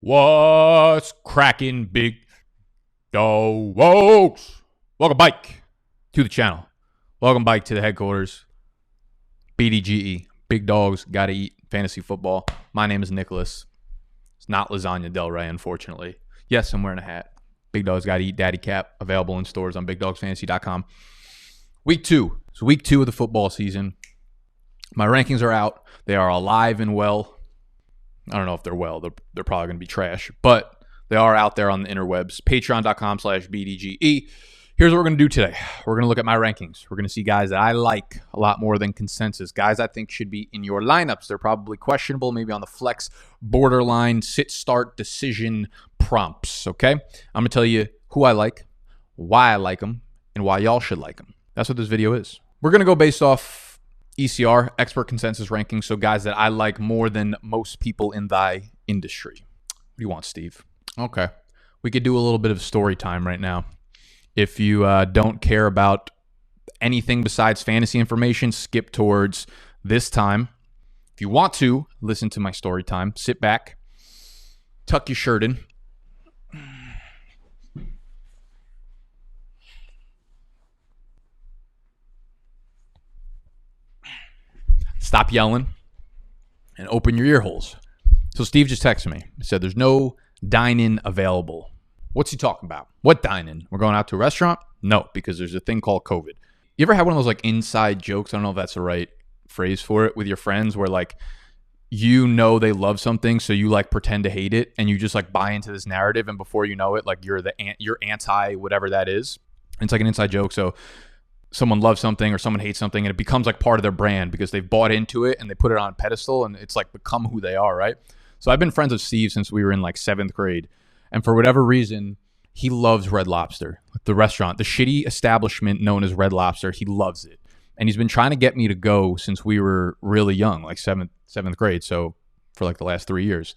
What's cracking, big dogs? Welcome back to the channel. Welcome back to the headquarters. BDGE, Big Dogs Gotta Eat Fantasy Football. My name is Nicholas. It's not Lasagna Del Rey, unfortunately. Yes, I'm wearing a hat. Big Dogs Gotta Eat Daddy Cap, available in stores on bigdogsfantasy.com. Week 2. It's week 2 of the football season. My rankings are out. They are alive and well. I don't know if they're well. They're probably going to be trash. But they are out there on the interwebs. Patreon.com/BDGE. Here's what we're going to do today. We're going to look at my rankings. We're going to see guys that I like a lot more than consensus. Guys I think should be in your lineups. They're probably questionable, maybe on the flex, borderline, sit-start decision prompts. Okay? I'm going to tell you who I like, why I like them, and why y'all should like them. That's what this video is. We're going to go based off ECR, expert consensus rankings, so guys that I like more than most people in thy industry. What do you want, Steve? Okay. We could do a little bit of story time right now. If you don't care about anything besides fantasy information, skip towards this time. If you want to listen to my story time, sit back, tuck your shirt in. Stop yelling and open your ear holes. So Steve just texted me. He said there's no dine-in available. What's he talking about? What dine-in? We're going out to a restaurant? No, because there's a thing called COVID. You ever had one of those like inside jokes? I don't know if that's the right phrase for it, with your friends where like you know they love something, so you like pretend to hate it and you just like buy into this narrative, and before you know it, like you're anti whatever that is. And it's like an inside joke. So someone loves something or someone hates something and it becomes like part of their brand because they've bought into it and they put it on a pedestal and it's like become who they are, right? So I've been friends with Steve since we were in like 7th grade. And for whatever reason, he loves Red Lobster, the restaurant, the shitty establishment known as Red Lobster. He loves it. And he's been trying to get me to go since we were really young, like 7th grade. So for like the last 3 years.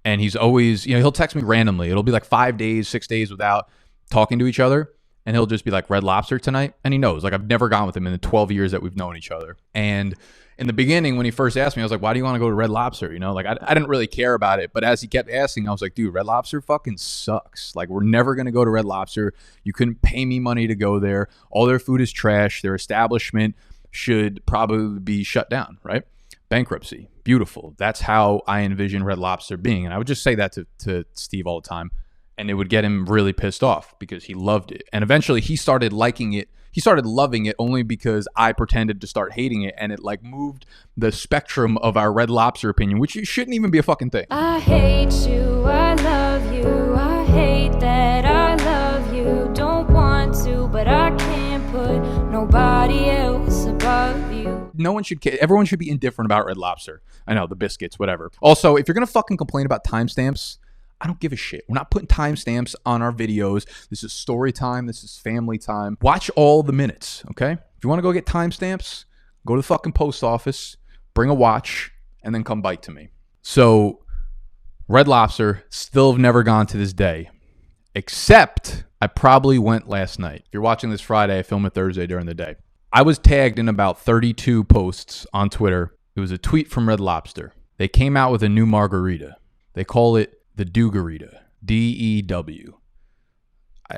And he's always, he'll text me randomly. It'll be like 5 days, 6 days without talking to each other. And he'll just be like, Red Lobster tonight? And he knows. Like, I've never gone with him in the 12 years that we've known each other. And in the beginning, when he first asked me, I was like, why do you want to go to Red Lobster? Like, I didn't really care about it. But as he kept asking, I was like, dude, Red Lobster fucking sucks. Like, we're never going to go to Red Lobster. You couldn't pay me money to go there. All their food is trash. Their establishment should probably be shut down, right? Bankruptcy. Beautiful. That's how I envision Red Lobster being. And I would just say that to Steve all the time. And it would get him really pissed off because he loved it. And eventually he started liking it. He started loving it only because I pretended to start hating it. And it like moved the spectrum of our Red Lobster opinion, which shouldn't even be a fucking thing. I hate you, I love you, I hate that I love you. Don't want to, but I can't put nobody else above you. No one should care. Everyone should be indifferent about Red Lobster. I know, the biscuits, whatever. Also, if you're going to fucking complain about timestamps, I don't give a shit. We're not putting timestamps on our videos. This is story time. This is family time. Watch all the minutes, okay? If you want to go get timestamps, go to the fucking post office, bring a watch, and then come bite to me. So, Red Lobster, still have never gone to this day. Except, I probably went last night. If you're watching this Friday, I film it Thursday during the day. I was tagged in about 32 posts on Twitter. It was a tweet from Red Lobster. They came out with a new margarita. They call it the Dew-garita, D-E-W.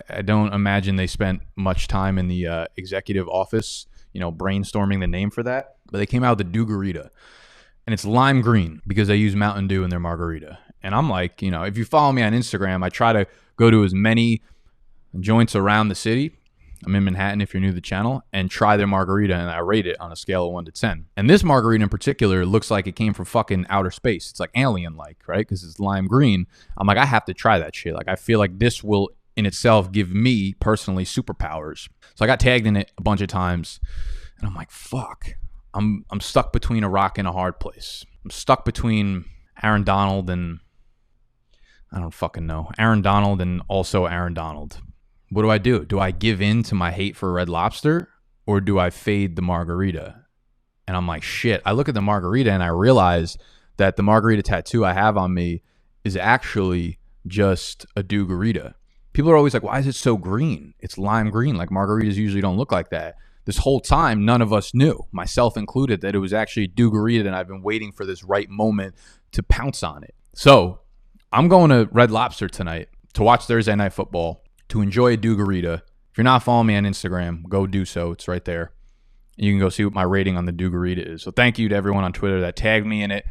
I don't imagine they spent much time in the executive office, brainstorming the name for that. But they came out with the Dew-garita. And it's lime green because they use Mountain Dew in their margarita. And I'm like, if you follow me on Instagram, I try to go to as many joints around the city. I'm in Manhattan if you're new to the channel, and try their margarita, and I rate it on a scale of 1 to 10. And this margarita in particular looks like it came from fucking outer space. It's like alien-like, right? Because it's lime green. I'm like, I have to try that shit. Like, I feel like this will in itself give me personally superpowers. So I got tagged in it a bunch of times, and I'm like, fuck. I'm stuck between a rock and a hard place. I'm stuck between Aaron Donald and I don't fucking know. Aaron Donald and also Aaron Donald. What do? Do I give in to my hate for Red Lobster, or do I fade the margarita? And I'm like, shit. I look at the margarita and I realize that the margarita tattoo I have on me is actually just a Dew-garita. People are always like, why is it so green? It's lime green. Like, margaritas usually don't look like that. This whole time, none of us knew, myself included, that it was actually Dew-garita, and I've been waiting for this right moment to pounce on it. So I'm going to Red Lobster tonight to watch Thursday Night Football, to enjoy a Dugarita. If you're not following me on Instagram, go do so. It's right there. You can go see what my rating on the Dugarita is. So thank you to everyone on Twitter that tagged me in it.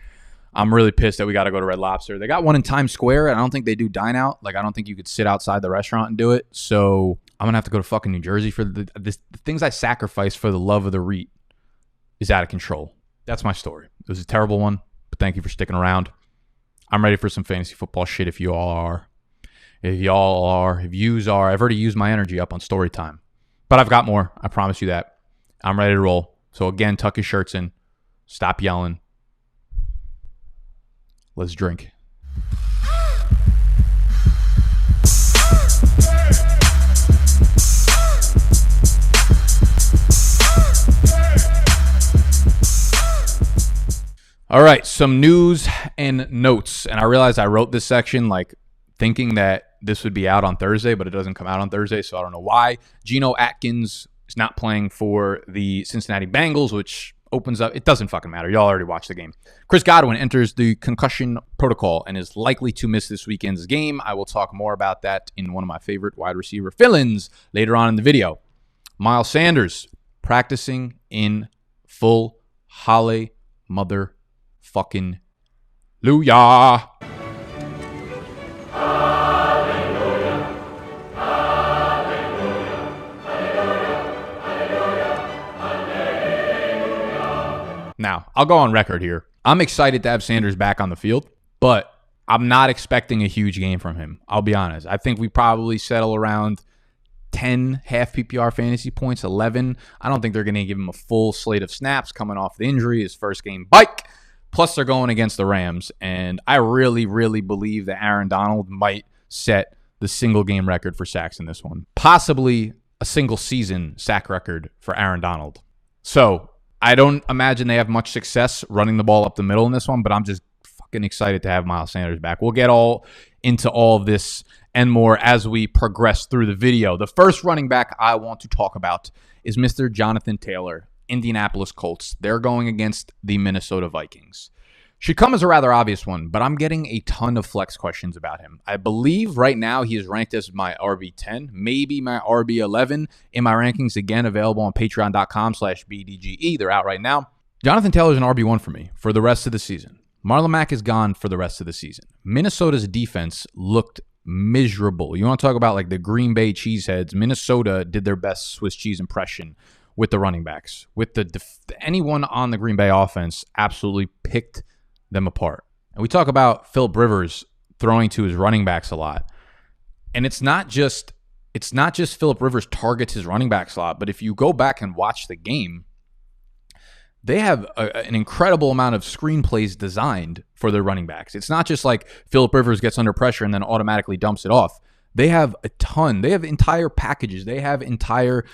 I'm really pissed that we got to go to Red Lobster. They got one in Times Square, and I don't think they do dine out. Like, I don't think you could sit outside the restaurant and do it. So I'm going to have to go to fucking New Jersey for the things I sacrifice for the love of the REIT is out of control. That's my story. It was a terrible one, but thank you for sticking around. I'm ready for some fantasy football shit if you all are. If yous are. I've already used my energy up on story time. But I've got more. I promise you that. I'm ready to roll. So again, tuck your shirts in. Stop yelling. Let's drink. All right, some news and notes. And I realized I wrote this section like thinking that this would be out on Thursday, but it doesn't come out on Thursday, so I don't know why. Geno Atkins is not playing for the Cincinnati Bengals, which opens up. It doesn't fucking matter. Y'all already watched the game. Chris Godwin enters the concussion protocol and is likely to miss this weekend's game. I will talk more about that in one of my favorite wide receiver fill-ins later on in the video. Miles Sanders practicing in full Holly motherfucking Hallelujah. Now, I'll go on record here. I'm excited to have Sanders back on the field, but I'm not expecting a huge game from him. I'll be honest. I think we probably settle around 10 half PPR fantasy points, 11. I don't think they're going to give him a full slate of snaps coming off the injury, his first game bike. Plus, they're going against the Rams, and I really, really believe that Aaron Donald might set the single game record for sacks in this one. Possibly a single season sack record for Aaron Donald. So I don't imagine they have much success running the ball up the middle in this one, but I'm just fucking excited to have Miles Sanders back. We'll get all into all of this and more as we progress through the video. The first running back I want to talk about is Mr. Jonathan Taylor, Indianapolis Colts. They're going against the Minnesota Vikings. Should come as a rather obvious one, but I'm getting a ton of flex questions about him. I believe right now he is ranked as my RB10, maybe my RB11 in my rankings, again, available on patreon.com/BDGE. They're out right now. Jonathan Taylor is an RB1 for me for the rest of the season. Marlon Mack is gone for the rest of the season. Minnesota's defense looked miserable. You want to talk about like the Green Bay Cheeseheads? Minnesota did their best Swiss cheese impression with the running backs. With anyone on the Green Bay offense absolutely picked them apart. And we talk about Philip Rivers throwing to his running backs a lot. And it's not just Philip Rivers targets his running backs a lot, but if you go back and watch the game, they have an incredible amount of screenplays designed for their running backs. It's not just like Philip Rivers gets under pressure and then automatically dumps it off. They have a ton. They have entire packages. They have entire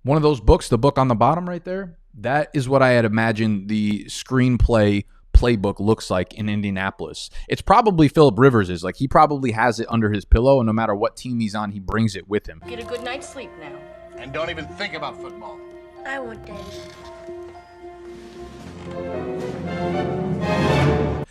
one of those books, the book on the bottom right there. That is what I had imagined the screenplay playbook looks like in Indianapolis. It's probably Philip Rivers' like he probably has it under his pillow, and no matter what team he's on, he brings it with him. Get a good night's sleep now. And don't even think about football. I won't, Daddy.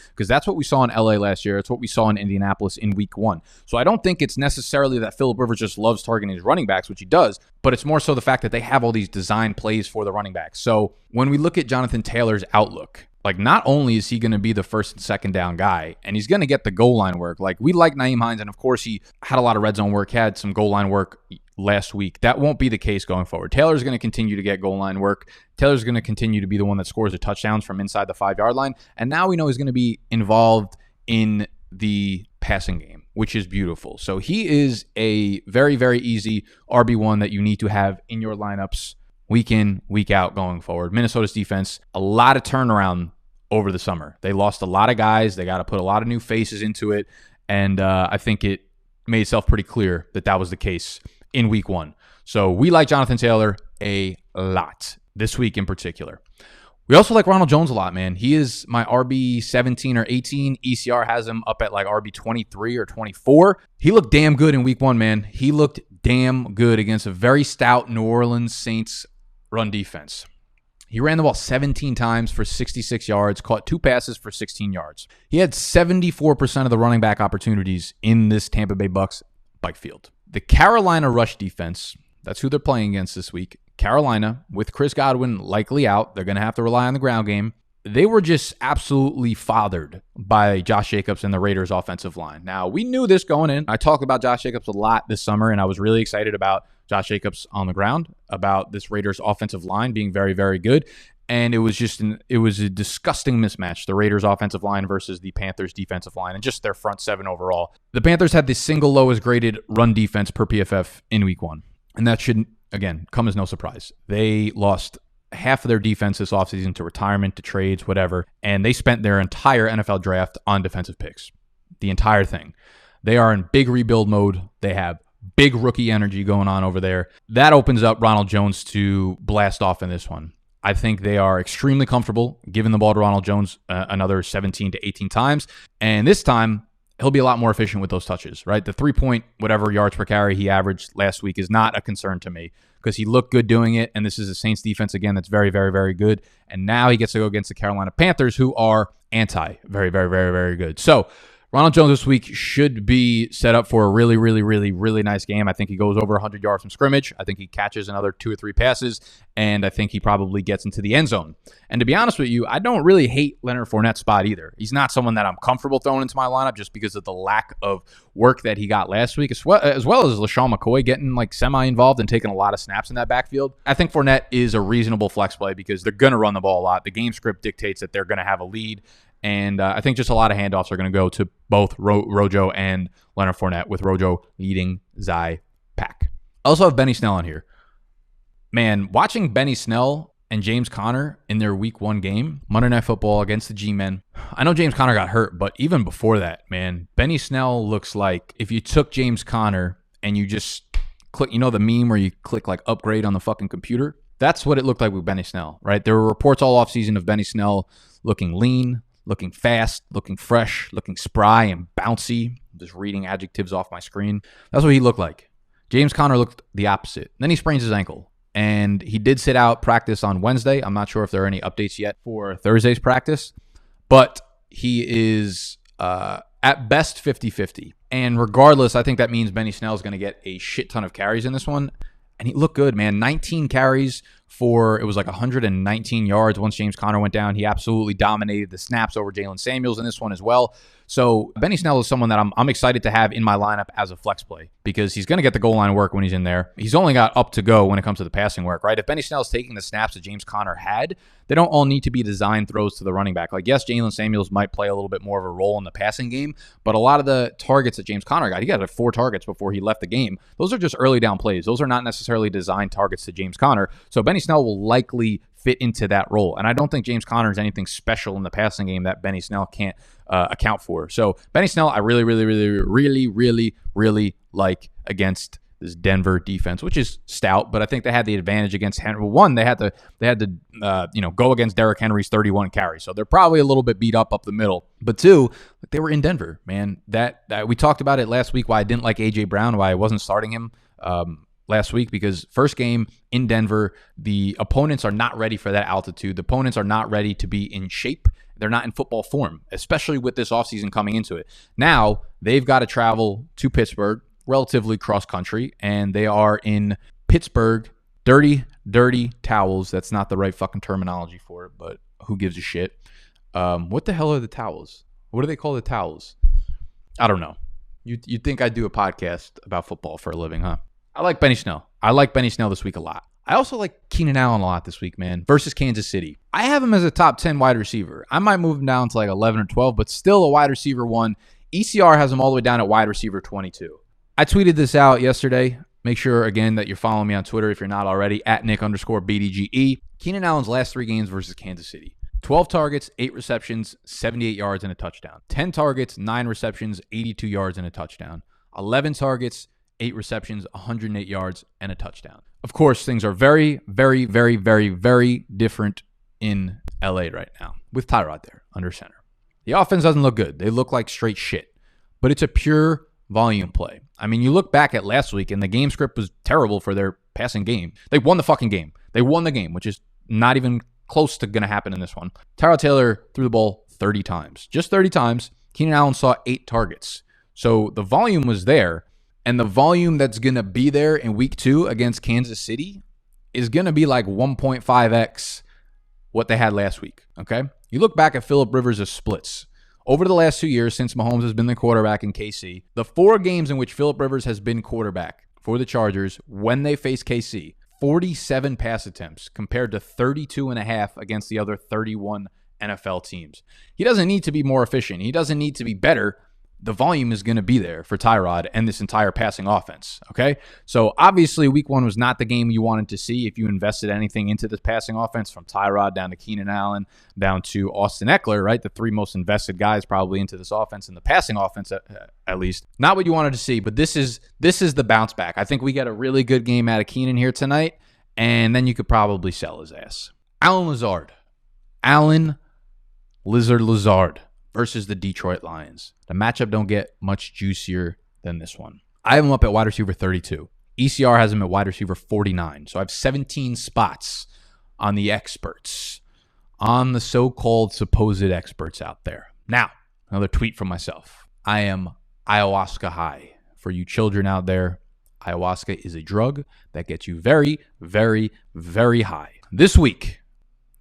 Because that's what we saw in LA last year. It's what we saw in Indianapolis in week 1. So I don't think it's necessarily that Philip Rivers just loves targeting his running backs, which he does, but it's more so the fact that they have all these design plays for the running backs. So when we look at Jonathan Taylor's outlook, like not only is he going to be the first and second down guy, and he's going to get the goal line work. Like we like Nyheim Hines, and of course he had a lot of red zone work, had some goal line work last week. That won't be the case going forward. Taylor's going to continue to get goal line work. Taylor's going to continue to be the one that scores the touchdowns from inside the 5-yard line. And now we know he's going to be involved in the passing game, which is beautiful. So he is a very, very easy RB1 that you need to have in your lineups week in, week out going forward. Minnesota's defense, a lot of turnaround over the summer. They lost a lot of guys. They got to put a lot of new faces into it. And I think it made itself pretty clear that that was the case in week 1. So we like Jonathan Taylor a lot this week in particular. We also like Ronald Jones a lot, man. He is my RB 17 or 18. ECR has him up at like RB 23 or 24. He looked damn good in week 1, man. He looked damn good against a very stout New Orleans Saints run defense. He ran the ball 17 times for 66 yards, caught 2 passes for 16 yards. He had 74% of the running back opportunities in this Tampa Bay Bucs backfield. The Carolina rush defense, that's who they're playing against this week. Carolina, with Chris Godwin likely out, they're going to have to rely on the ground game. They were just absolutely fathered by Josh Jacobs and the Raiders offensive line. Now, we knew this going in. I talked about Josh Jacobs a lot this summer, and I was really excited about Josh Jacobs on the ground, about this Raiders offensive line being very, very good. And it was a disgusting mismatch, the Raiders offensive line versus the Panthers defensive line and just their front seven overall. The Panthers had the single lowest graded run defense per PFF in week 1. And that shouldn't, again, come as no surprise. They lost half of their defense this offseason to retirement, to trades, whatever, and they spent their entire NFL draft on defensive picks. The entire thing. They are in big rebuild mode. They have big rookie energy going on over there. That opens up Ronald Jones to blast off in this one. I think they are extremely comfortable giving the ball to Ronald Jones another 17 to 18 times, and this time he'll be a lot more efficient with those touches, right? The 3-point whatever yards per carry he averaged last week is not a concern to me because he looked good doing it, and this is a Saints defense, again, that's very, very, very good. And now he gets to go against the Carolina Panthers, who are very, very, very, very good. So Ronald Jones this week should be set up for a really, really, really, really nice game. I think he goes over 100 yards from scrimmage. I think he catches another 2 or 3 passes, and I think he probably gets into the end zone. And to be honest with you, I don't really hate Leonard Fournette's spot either. He's not someone that I'm comfortable throwing into my lineup just because of the lack of work that he got last week, as well as LaShawn McCoy getting like semi-involved and taking a lot of snaps in that backfield. I think Fournette is a reasonable flex play because they're going to run the ball a lot. The game script dictates that they're going to have a lead. And I think just a lot of handoffs are going to go to both Rojo and Leonard Fournette, with Rojo leading Zy Pack. I also have Benny Snell on here. Man, watching Benny Snell and James Conner in their week 1 game, Monday Night Football against the G-Men. I know James Conner got hurt, but even before that, man, Benny Snell looks like if you took James Conner and you just click, you know the meme where you click like upgrade on the fucking computer? That's what it looked like with Benny Snell, right? There were reports all offseason of Benny Snell looking lean, looking fast, looking fresh, looking spry and bouncy. I'm just reading adjectives off my screen. That's what he looked like. James Conner looked the opposite. Then he sprains his ankle, and he did sit out practice on Wednesday. I'm not sure if there are any updates yet for Thursday's practice, but he is at best 50-50. And regardless, I think that means Benny Snell is going to get a shit ton of carries in this one. And he looked good, man. 19 carries for, it was like 119 yards once James Conner went down. He absolutely dominated the snaps over Jalen Samuels in this one as well. So Benny Snell is someone that I'm excited to have in my lineup as a flex play because he's going to get the goal line work when he's in there. He's only got up to go when it comes to the passing work, right? If Benny Snell is taking the snaps that James Conner had, they don't all need to be designed throws to the running back. Like, yes, Jalen Samuels might play a little bit more of a role in the passing game, but a lot of the targets that James Conner got, he got 4 targets before he left the game. Those are just early down plays. Those are not necessarily designed targets to James Conner. So Benny Snell will likely fit into that role. And I don't think James Conner is anything special in the passing game that Benny Snell can't account for. So Benny Snell, I really, really, really, really, really, really like against this Denver defense, which is stout, but I think they had the advantage against Henry. One, they had to go against Derrick Henry's 31 carries, so they're probably a little bit beat up the middle. But 2, they were in Denver, man. That we talked about it last week. Why I didn't like AJ Brown, why I wasn't starting him last week, because first game in Denver, the opponents are not ready for that altitude. The opponents are not ready to be in shape. They're not in football form, especially with this offseason coming into it. Now they've got to travel to Pittsburgh, relatively cross-country, and they are in Pittsburgh, dirty towels. That's not the right fucking terminology for it, but who gives a shit? What the hell are the towels? What do they call the towels? I don't know. You'd think I'd do a podcast about football for a living, huh? I like Benny Snell. I like Benny Snell this week a lot. I also like Keenan Allen a lot this week, man, versus Kansas City. I have him as a top 10 wide receiver. I might move him down to like 11 or 12, but still a wide receiver 1. ECR has him all the way down at wide receiver 22. I tweeted this out yesterday. Make sure, again, that you're following me on Twitter if you're not already, at Nick_BDGE. Keenan Allen's last 3 games versus Kansas City. 12 targets, 8 receptions, 78 yards, and a touchdown. 10 targets, 9 receptions, 82 yards, and a touchdown. 11 targets, 8 receptions, 108 yards, and a touchdown. Of course, things are very, very, very, very, very different in LA right now with Tyrod there under center. The offense doesn't look good. They look like straight shit, but it's a pure volume play. I mean, you look back at last week and the game script was terrible for their passing game. They won the fucking game. They won the game, which is not even close to going to happen in this one. Tyrod Taylor threw the ball 30 times. Just 30 times. Keenan Allen saw 8 targets. So the volume was there. And the volume that's going to be there in week 2 against Kansas City is going to be like 1.5x what they had last week, okay? You look back at Phillip Rivers' splits. Over the last 2 years, since Mahomes has been the quarterback in KC, the 4 games in which Phillip Rivers has been quarterback for the Chargers when they face KC, 47 pass attempts compared to 32.5 against the other 31 NFL teams. He doesn't need to be more efficient. He doesn't need to be better. The volume is going to be there for Tyrod and this entire passing offense, okay? So obviously week 1 was not the game you wanted to see if you invested anything into this passing offense, from Tyrod down to Keenan Allen down to Austin Eckler, right? The 3 most invested guys probably into this offense, and the passing offense at least. Not what you wanted to see, but this is the bounce back. I think we got a really good game out of Keenan here tonight, and then you could probably sell his ass. Allen Lazard versus the Detroit Lions. The matchup don't get much juicier than this one. I have him up at wide receiver 32. ECR has him at wide receiver 49. So I have 17 spots on the experts, on the so-called supposed experts out there. Now, another tweet from myself. I am ayahuasca high. For you children out there, ayahuasca is a drug that gets you very, very, very high. This week,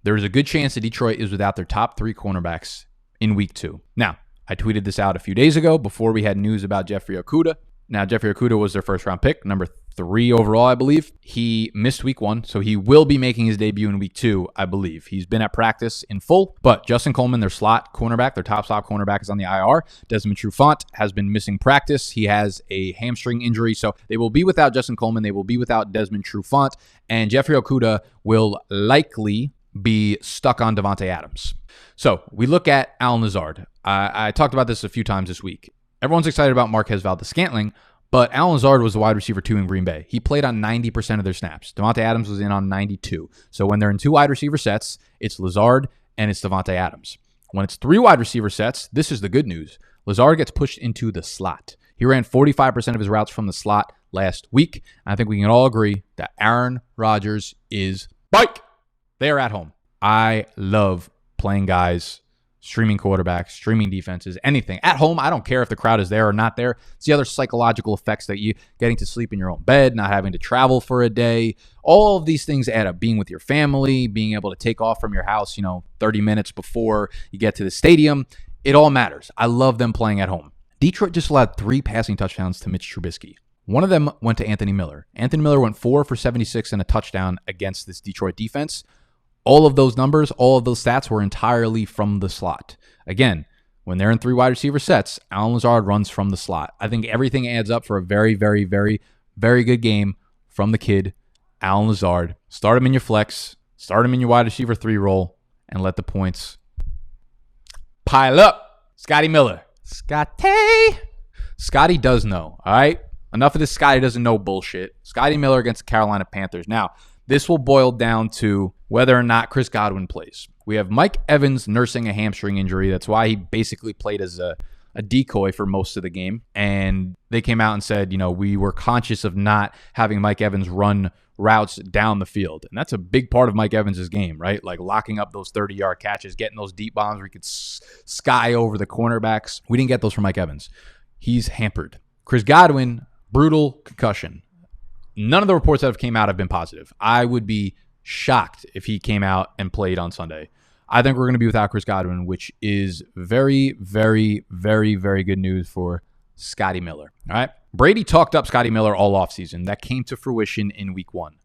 there is a good chance that Detroit is without their top 3 cornerbacks in week 2. Now, I tweeted this out a few days ago before we had news about Jeffrey Okudah. Now, Jeffrey Okudah was their first-round pick, number 3 overall, I believe. He missed week 1, so he will be making his debut in week 2, I believe. He's been at practice in full, but Justin Coleman, their slot cornerback, their top slot cornerback, is on the IR. Desmond Trufant has been missing practice. He has a hamstring injury, so they will be without Justin Coleman. They will be without Desmond Trufant, and Jeffrey Okudah will likely be stuck on Devontae Adams. So we look at Allen Lazard. I talked about this a few times this week. Everyone's excited about Marquez Valdes-Scantling, but Allen Lazard was the wide receiver 2 in Green Bay. He played on 90% of their snaps. Devontae Adams was in on 92. So when they're in 2 wide receiver sets, it's Lazard and it's Devontae Adams. When it's 3 wide receiver sets, this is the good news. Lazard gets pushed into the slot. He ran 45% of his routes from the slot last week. And I think we can all agree that Aaron Rodgers is bike. They are at home. I love playing guys, streaming quarterbacks, streaming defenses, anything. At home, I don't care if the crowd is there or not there. It's the other psychological effects that you getting to sleep in your own bed, not having to travel for a day. All of these things add up. Being with your family, being able to take off from your house, 30 minutes before you get to the stadium. It all matters. I love them playing at home. Detroit just allowed 3 passing touchdowns to Mitch Trubisky. One of them went to Anthony Miller. Anthony Miller went 4 for 76 and a touchdown against this Detroit defense. All of those numbers, all of those stats were entirely from the slot. Again, when they're in 3 wide receiver sets, Allen Lazard runs from the slot. I think everything adds up for a very, very, very, very good game from the kid, Allen Lazard. Start him in your flex, start him in your wide receiver 3 role, and let the points pile up. Scotty Miller. Scotty does know, all right? Enough of this Scotty doesn't know bullshit. Scotty Miller against the Carolina Panthers. Now, this will boil down to whether or not Chris Godwin plays. We have Mike Evans nursing a hamstring injury. That's why he basically played as a decoy for most of the game. And they came out and said, we were conscious of not having Mike Evans run routes down the field. And that's a big part of Mike Evans' game, right? Like locking up those 30-yard catches, getting those deep bombs where he could sky over the cornerbacks. We didn't get those from Mike Evans. He's hampered. Chris Godwin, brutal concussion. None of the reports that have came out have been positive. I would be shocked if he came out and played on Sunday. I think we're going to be without Chris Godwin, which is very, very, very, very good news for Scotty Miller. All right. Brady talked up Scotty Miller all offseason. That came to fruition in week 1.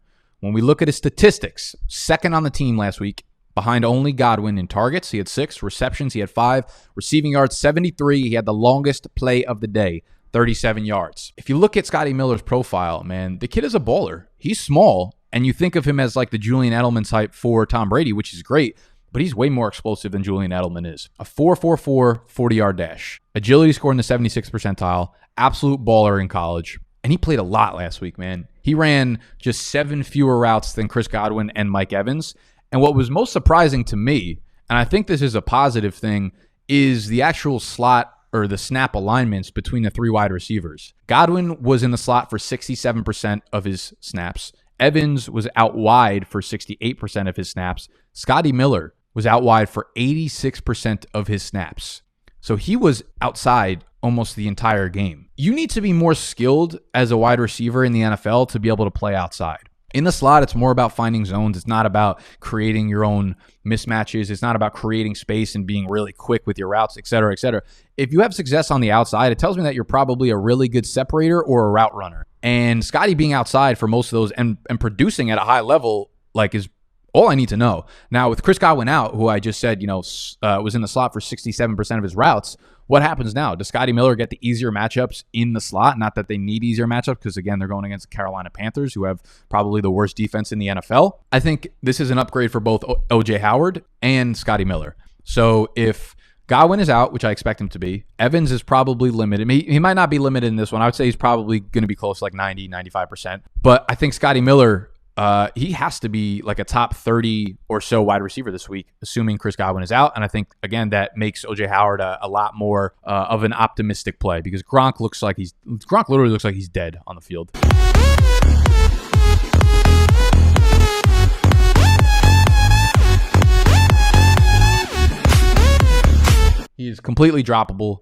When we look at his statistics, second on the team last week, behind only Godwin in targets. He had 6 receptions. He had 5 receiving yards, 73. He had the longest play of the day, 37 yards. If you look at Scotty Miller's profile, man, the kid is a baller. He's small, and you think of him as like the Julian Edelman type for Tom Brady, which is great, but he's way more explosive than Julian Edelman is. A 4.44 40-yard dash. Agility scored in the 76th percentile. Absolute baller in college. And he played a lot last week, man. He ran just 7 fewer routes than Chris Godwin and Mike Evans. And what was most surprising to me, and I think this is a positive thing, is the actual slot or the snap alignments between the 3 wide receivers. Godwin was in the slot for 67% of his snaps. Evans was out wide for 68% of his snaps. Scotty Miller was out wide for 86% of his snaps. So he was outside almost the entire game. You need to be more skilled as a wide receiver in the NFL to be able to play outside. In the slot, it's more about finding zones. It's not about creating your own mismatches. It's not about creating space and being really quick with your routes, et cetera, et cetera. If you have success on the outside, it tells me that you're probably a really good separator or a route runner. And Scotty being outside for most of those and producing at a high level, like, is all I need to know. Now, with Chris Godwin out, who I just said, was in the slot for 67% of his routes, what happens now? Does Scotty Miller get the easier matchups in the slot? Not that they need easier matchups, because, again, they're going against the Carolina Panthers, who have probably the worst defense in the NFL. I think this is an upgrade for both O.J. Howard and Scotty Miller. So if Godwin is out, which I expect him to be, Evans is probably limited. He might not be limited in this one. I would say he's probably going to be close to like 90, 95%. But I think Scotty Miller, he has to be like a top 30 or so wide receiver this week, assuming Chris Godwin is out. And I think, again, that makes O.J. Howard a lot more of an optimistic play, because Gronk literally looks like he's dead on the field. He is completely droppable.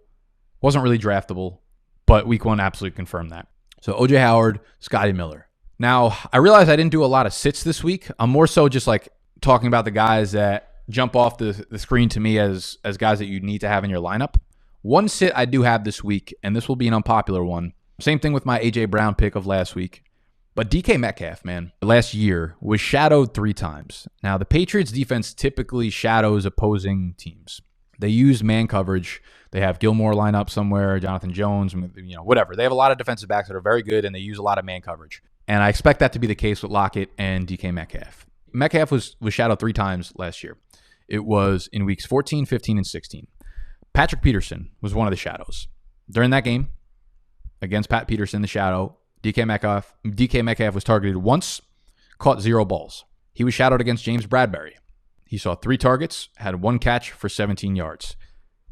Wasn't really draftable, but week one absolutely confirmed that. So O.J. Howard, Scotty Miller. Now, I realize I didn't do a lot of sits this week. I'm more so just like talking about the guys that jump off the screen to me as guys that you need to have in your lineup. One sit I do have this week, and this will be an unpopular one. Same thing with my A.J. Brown pick of last week. But DK Metcalf, man, last year was shadowed 3 times. Now, the Patriots defense typically shadows opposing teams. They use man coverage. They have Gilmore line up somewhere, Jonathan Jones, whatever. They have a lot of defensive backs that are very good, and they use a lot of man coverage. And I expect that to be the case with Lockett and DK Metcalf. Metcalf was shadowed 3 times last year. It was in weeks 14, 15, and 16. Patrick Peterson was one of the shadows. During that game, against Pat Peterson, the shadow, DK Metcalf was targeted once, caught 0 balls. He was shadowed against James Bradbury. He saw 3 targets, had 1 catch for 17 yards.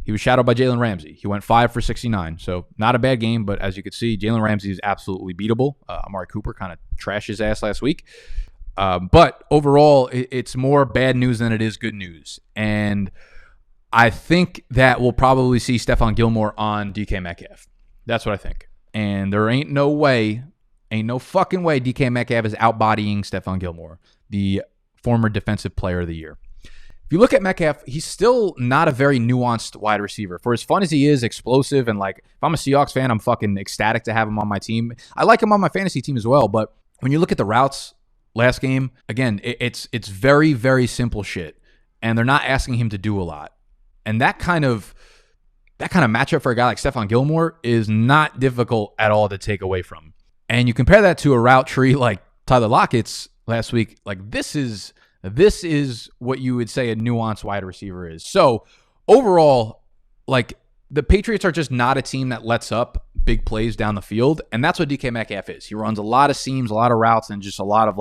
He was shadowed by Jalen Ramsey. He went 5 for 69. So not a bad game, but as you could see, Jalen Ramsey is absolutely beatable. Amari Cooper kind of trashed his ass last week. But overall, it's more bad news than it is good news. And I think that we'll probably see Stephon Gilmore on DK Metcalf. That's what I think. And there ain't no fucking way DK Metcalf is outbodying Stephon Gilmore, the former Defensive Player of the Year. If you look at Metcalf, he's still not a very nuanced wide receiver. For as fun as he is, explosive, and like, if I'm a Seahawks fan, I'm fucking ecstatic to have him on my team. I like him on my fantasy team as well, but when you look at the routes last game, again, it's very, very simple shit, and they're not asking him to do a lot. And that kind of matchup for a guy like Stephon Gilmore is not difficult at all to take away from. And you compare that to a route tree like Tyler Lockett's last week, like this is what you would say a nuanced wide receiver is. So overall, like, the Patriots are just not a team that lets up big plays down the field. And that's what DK Metcalf is. He runs a lot of seams, a lot of routes, and just a lot of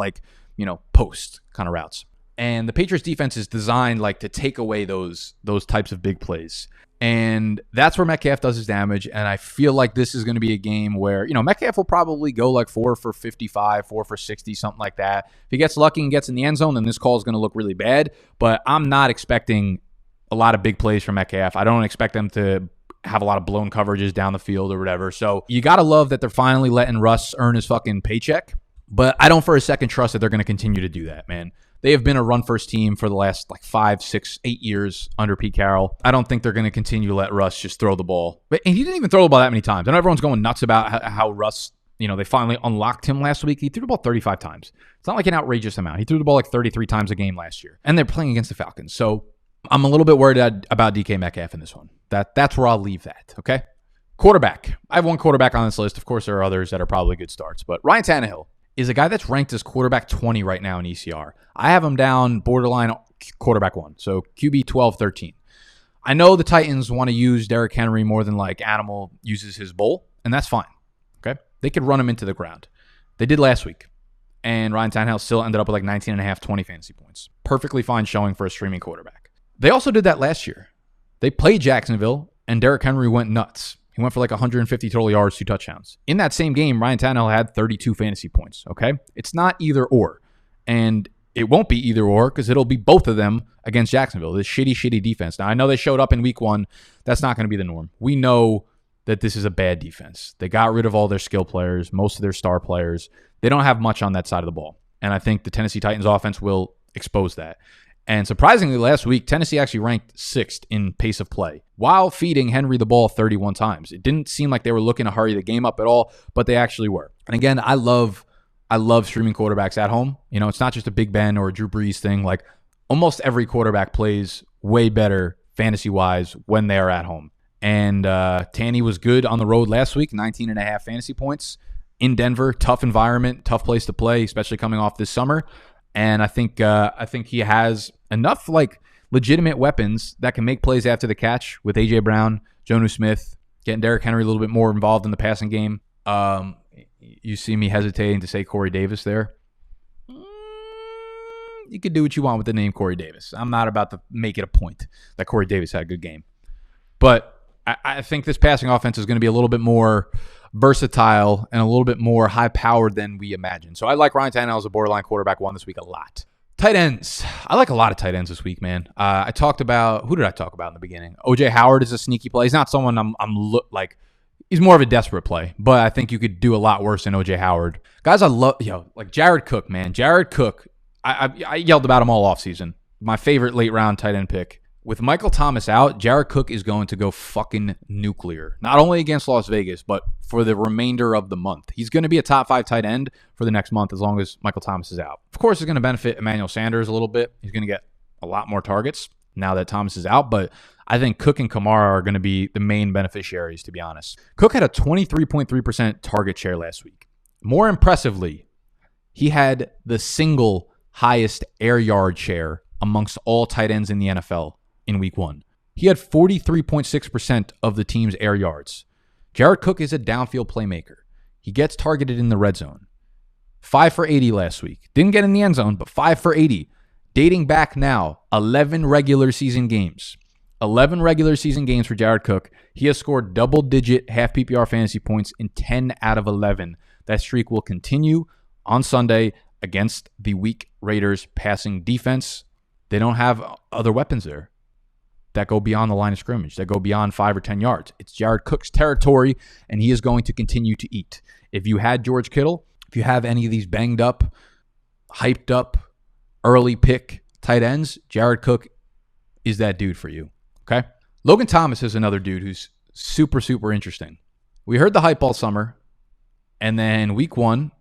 post kind of routes. And the Patriots defense is designed like to take away those types of big plays. And that's where Metcalf does his damage. And I feel like this is going to be a game where, Metcalf will probably go like 4 for 55, 4 for 60, something like that. If he gets lucky and gets in the end zone, then this call is going to look really bad. But I'm not expecting a lot of big plays from Metcalf. I don't expect them to have a lot of blown coverages down the field or whatever. So you got to love that they're finally letting Russ earn his fucking paycheck. But I don't for a second trust that they're going to continue to do that, man. They have been a run-first team for the last 5, 6, 8 years under Pete Carroll. I don't think they're going to continue to let Russ just throw the ball. And he didn't even throw the ball that many times. I know everyone's going nuts about how Russ, they finally unlocked him last week. He threw the ball 35 times. It's not like an outrageous amount. He threw the ball like 33 times a game last year. And they're playing against the Falcons. So I'm a little bit worried about DK Metcalf in this one. That's where I'll leave that, okay? Quarterback. I have one quarterback on this list. Of course, there are others that are probably good starts. But Ryan Tannehill is a guy that's ranked as quarterback 20 right now in ECR. I have him down borderline quarterback 1, so QB 12, 13. I know the Titans want to use Derrick Henry more than like Animal uses his bowl, and that's fine. Okay, they could run him into the ground. They did last week, and Ryan Tannehill still ended up with like 19.5, 20 fantasy points. Perfectly fine showing for a streaming quarterback. They also did that last year. They played Jacksonville, and Derrick Henry went nuts. He went for like 150 total yards, 2 touchdowns. In that same game, Ryan Tannehill had 32 fantasy points, okay? It's not either or. And it won't be either or because it'll be both of them against Jacksonville, this shitty defense. Now, I know they showed up in week 1. That's not going to be the norm. We know that this is a bad defense. They got rid of all their skill players, most of their star players. They don't have much on that side of the ball. And I think the Tennessee Titans offense will expose that. And surprisingly, last week, Tennessee actually ranked 6th in pace of play while feeding Henry the ball 31 times. It didn't seem like they were looking to hurry the game up at all, but they actually were. And again, I love streaming quarterbacks at home. You know, it's not just a Big Ben or a Drew Brees thing. Like almost every quarterback plays way better fantasy-wise when they are at home. And Tanny was good on the road last week, 19.5 fantasy points in Denver. Tough environment, tough place to play, especially coming off this summer. And I think he has enough like legitimate weapons that can make plays after the catch with A.J. Brown, Jonnu Smith, getting Derrick Henry a little bit more involved in the passing game. You see me hesitating to say Corey Davis there. You could do what you want with the name Corey Davis. I'm not about to make it a point that Corey Davis had a good game. But I think this passing offense is going to be a little bit more versatile and a little bit more high-powered than we imagined. So I like Ryan Tannehill as a borderline quarterback 1 this week a lot. Tight ends. I like a lot of tight ends this week, man. I talked about, who did I talk about in the beginning? O.J. Howard is a sneaky play. He's not someone he's more of a desperate play, but I think you could do a lot worse than O.J. Howard. Guys I love, like Jared Cook, man. Jared Cook, I yelled about him all offseason. My favorite late-round tight end pick. With Michael Thomas out, Jared Cook is going to go fucking nuclear. Not only against Las Vegas, but for the remainder of the month. He's going to be a top 5 tight end for the next month as long as Michael Thomas is out. Of course, it's going to benefit Emmanuel Sanders a little bit. He's going to get a lot more targets now that Thomas is out, but I think Cook and Kamara are going to be the main beneficiaries, to be honest. Cook had a 23.3% target share last week. More impressively, he had the single highest air yard share amongst all tight ends in the NFL in week 1. He had 43.6% of the team's air yards. Jared Cook is a downfield playmaker. He gets targeted in the red zone. 5 for 80 last week. Didn't get in the end zone, but 5 for 80. Dating back now, 11 regular season games. 11 regular season games for Jared Cook. He has scored double-digit half PPR fantasy points in 10 out of 11. That streak will continue on Sunday against the weak Raiders passing defense. They don't have other weapons there that go beyond the line of scrimmage, that go beyond 5 or 10 yards. It's Jared Cook's territory, and he is going to continue to eat. If you had George Kittle, if you have any of these banged up, hyped up, early pick tight ends, Jared Cook is that dude for you, okay? Logan Thomas is another dude who's super, super interesting. We heard the hype all summer, and then week 1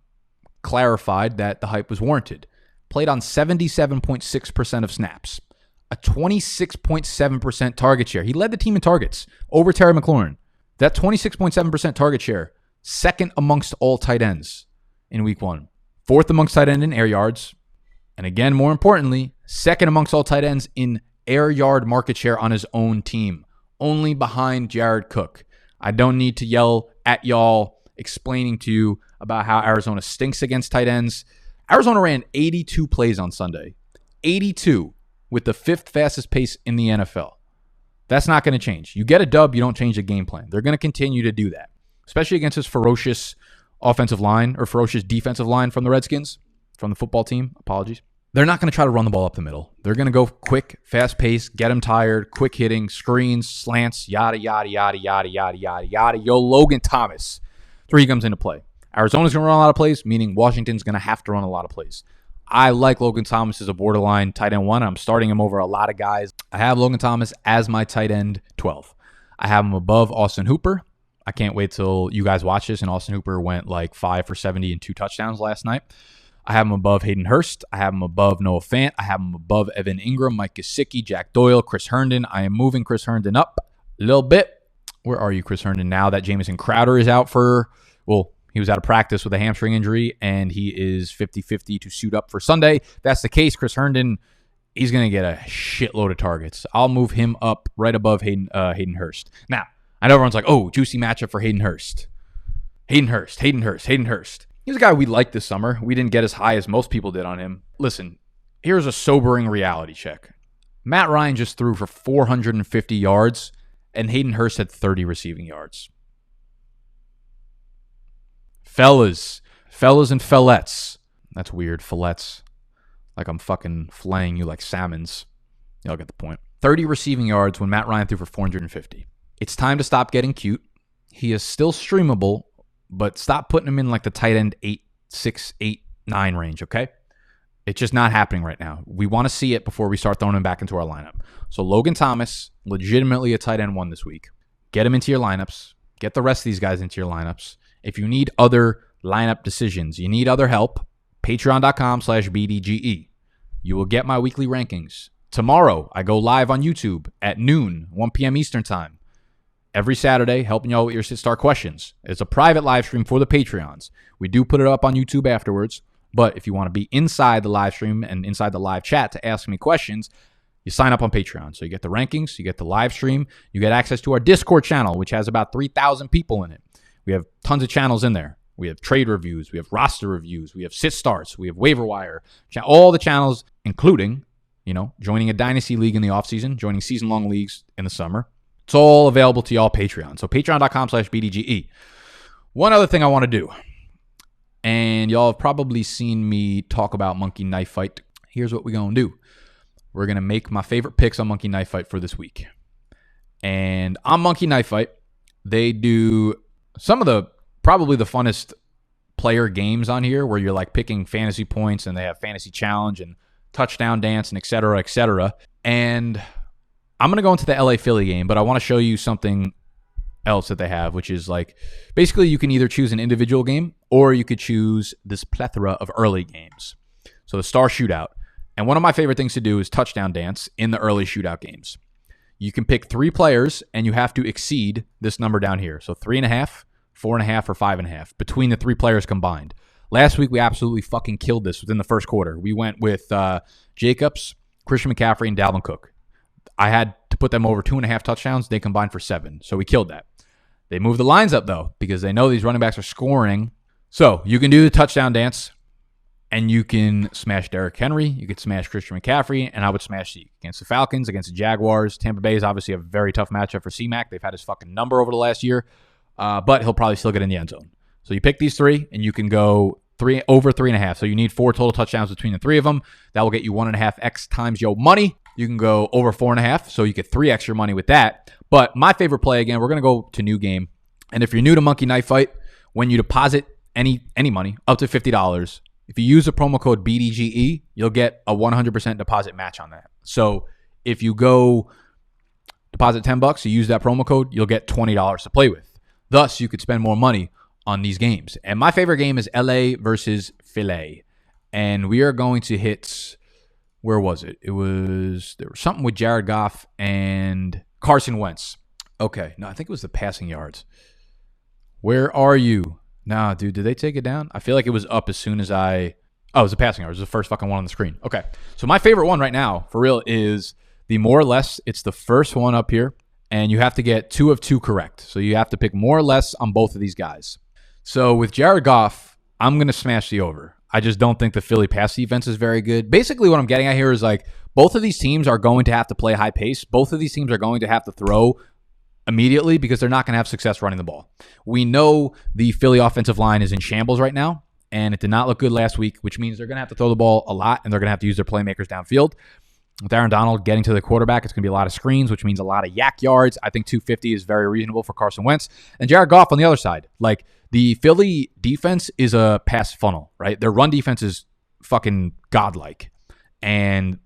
clarified that the hype was warranted. Played on 77.6% of snaps. A 26.7% target share. He led the team in targets over Terry McLaurin. That 26.7% target share, second amongst all tight ends in week 1. 4th amongst tight end in air yards. And again, more importantly, second amongst all tight ends in air yard market share on his own team. Only behind Jared Cook. I don't need to yell at y'all explaining to you about how Arizona stinks against tight ends. Arizona ran 82 plays on Sunday. 82. With the 5th fastest pace in the NFL. That's not going to change. You get a dub, you don't change the game plan. They're going to continue to do that, especially against this ferocious offensive line or ferocious defensive line from the Redskins, from the football team. Apologies. They're not going to try to run the ball up the middle. They're going to go quick, fast pace, get them tired, quick hitting, screens, slants, yada, yada, yada, yada, yada, yada, yada. Yo, Logan Thomas. 3 comes into play. Arizona's going to run a lot of plays, meaning Washington's going to have to run a lot of plays. I like Logan Thomas as a borderline tight end 1. I'm starting him over a lot of guys. I have Logan Thomas as my tight end 12. I have him above Austin Hooper. I can't wait till you guys watch this, and Austin Hooper went like 5 for 70 and 2 touchdowns last night. I have him above Hayden Hurst. I have him above Noah Fant. I have him above Evan Ingram, Mike Gesicki, Jack Doyle, Chris Herndon. I am moving Chris Herndon up a little bit. Where are you, Chris Herndon, now that Jamison Crowder is out for, he was out of practice with a hamstring injury, and he is 50-50 to suit up for Sunday. If that's the case, Chris Herndon, he's going to get a shitload of targets. I'll move him up right above Hayden Hurst. Now, I know everyone's like, oh, juicy matchup for Hayden Hurst. Hayden Hurst. He's a guy we liked this summer. We didn't get as high as most people did on him. Listen, here's a sobering reality check. Matt Ryan just threw for 450 yards, and Hayden Hurst had 30 receiving yards. Fellas and fillettes. That's weird. Fillettes. Like I'm fucking filleting you like salmons. Y'all get the point. 30 receiving yards when Matt Ryan threw for 450. It's time to stop getting cute. He is still streamable, but stop putting him in like the tight end 8, 6, 8, 9 range, okay? It's just not happening right now. We want to see it before we start throwing him back into our lineup. So Logan Thomas, legitimately a tight end 1 this week. Get him into your lineups. Get the rest of these guys into your lineups. If you need other lineup decisions, you need other help, patreon.com/BDGE. You will get my weekly rankings. Tomorrow, I go live on YouTube at noon, 1 p.m. Eastern time. Every Saturday, helping y'all with your Sit Start questions. It's a private live stream for the Patreons. We do put it up on YouTube afterwards, but if you want to be inside the live stream and inside the live chat to ask me questions, you sign up on Patreon. So you get the rankings, you get the live stream, you get access to our Discord channel, which has about 3,000 people in it. We have tons of channels in there. We have trade reviews, we have roster reviews, we have sit starts, we have waiver wire, all the channels, including, joining a dynasty league in the offseason, joining season-long leagues in the summer. It's all available to y'all Patreon. So patreon.com/BDGE. One other thing I want to do, and y'all have probably seen me talk about Monkey Knife Fight. Here's what we're going to do. We're going to make my favorite picks on Monkey Knife Fight for this week. And on Monkey Knife Fight, they do some of the probably the funnest player games on here where you're like picking fantasy points and they have fantasy challenge and touchdown dance and et cetera, et cetera. And I'm going to go into the LA Philly game, but I want to show you something else that they have, which is like basically you can either choose an individual game or you could choose this plethora of early games. So the Star Shootout. And one of my favorite things to do is touchdown dance in the early shootout games. You can pick 3 players and you have to exceed this number down here. So 3.5, 4.5, or 5.5 between the 3 players combined. Last week, we absolutely fucking killed this within the first quarter. We went with Jacobs, Christian McCaffrey, and Dalvin Cook. I had to put them over 2.5 touchdowns. They combined for 7. So we killed that. They moved the lines up, though, because they know these running backs are scoring. So you can do the touchdown dance, and you can smash Derrick Henry. You could smash Christian McCaffrey, and I would smash Zeke. Against the Falcons, against the Jaguars. Tampa Bay is obviously a very tough matchup for C-Mac. They've had his fucking number over the last year, but he'll probably still get in the end zone. So you pick these 3, and you can go over 3.5. So you need 4 total touchdowns between the 3 of them. That will get you 1.5x times your money. You can go over 4.5, so you get 3x your money with that. But my favorite play, again, we're going to go to new game. And if you're new to Monkey Knife Fight, when you deposit any money up to $50, if you use the promo code BDGE, you'll get a 100% deposit match on that. So if you go deposit $10, you use that promo code, you'll get $20 to play with. Thus, you could spend more money on these games. And my favorite game is LA versus Philly. And we are going to hit, where was it? There was something with Jared Goff and Carson Wentz. Okay, no, I think it was the passing yards. Where are you? Nah, dude, did they take it down? I feel like it was up as soon as it was the passing yards. It was the first fucking one on the screen. Okay, so my favorite one right now, for real, is the more or less. It's the first one up here, and you have to get 2 of 2 correct. So you have to pick more or less on both of these guys. So with Jared Goff, I'm going to smash the over. I just don't think the Philly pass defense is very good. Basically, what I'm getting at here is like both of these teams are going to have to play high pace. Both of these teams are going to have to throw immediately because they're not going to have success running the ball. We know the Philly offensive line is in shambles right now, and it did not look good last week, which means they're going to have to throw the ball a lot, and they're going to have to use their playmakers downfield. With Aaron Donald getting to the quarterback, it's going to be a lot of screens, which means a lot of yak yards. I think 250 is very reasonable for Carson Wentz. And Jared Goff on the other side. Like, the Philly defense is a pass funnel, right? Their run defense is fucking godlike. And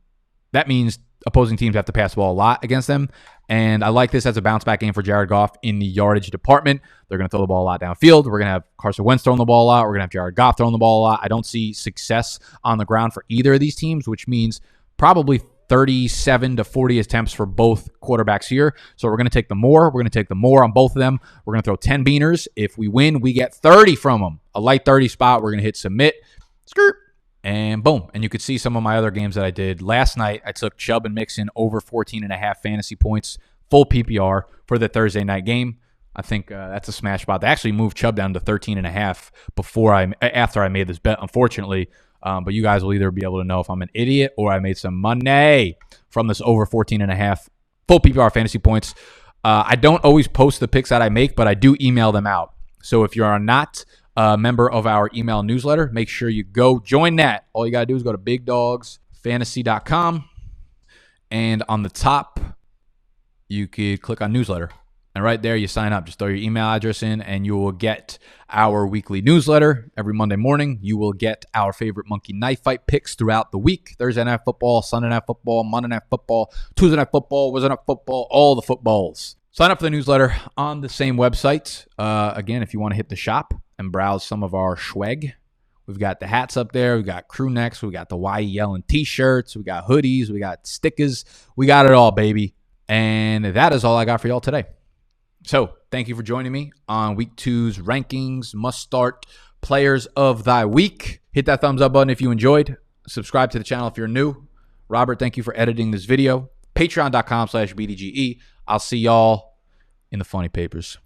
that means opposing teams have to pass the ball a lot against them. And I like this as a bounce back game for Jared Goff in the yardage department. They're going to throw the ball a lot downfield. We're going to have Carson Wentz throwing the ball a lot. We're going to have Jared Goff throwing the ball a lot. I don't see success on the ground for either of these teams, which means probably 37 to 40 attempts for both quarterbacks here. So we're going to take the more. We're going to take the more on both of them. We're going to throw 10 beaners. If we win, we get 30 from them. A light 30 spot. We're going to hit submit. Skirt. And boom. And you could see some of my other games that I did. Last night, I took Chubb and Mixon over 14.5 fantasy points, full PPR for the Thursday night game. I think that's a smash spot. They actually moved Chubb down to 13.5 after I made this bet, unfortunately. But you guys will either be able to know if I'm an idiot or I made some money from this over 14.5 full PPR fantasy points. I don't always post the picks that I make, but I do email them out. So if you are not member of our email newsletter, make sure you go join that. All you got to do is go to bigdogsfantasy.com, and on the top, you could click on newsletter. And right there, you sign up. Just throw your email address in, and you will get our weekly newsletter every Monday morning. You will get our favorite monkey knife fight picks throughout the week. Thursday night football, Sunday night football, Monday night football, Tuesday night football, Wednesday night football, all the footballs. Sign up for the newsletter on the same website. Again, if you want to hit the shop and browse some of our swag, we've got the hats up there. We got crew necks. We got the YE Yellin t-shirts. We got hoodies. We got stickers. We got it all, baby. And that is all I got for y'all today. So thank you for joining me on week 2's rankings, must start players of thy week. Hit that thumbs up button if you enjoyed. Subscribe to the channel if you're new. Robert, thank you for editing this video. Patreon.com/BDGE. I'll see y'all in the funny papers.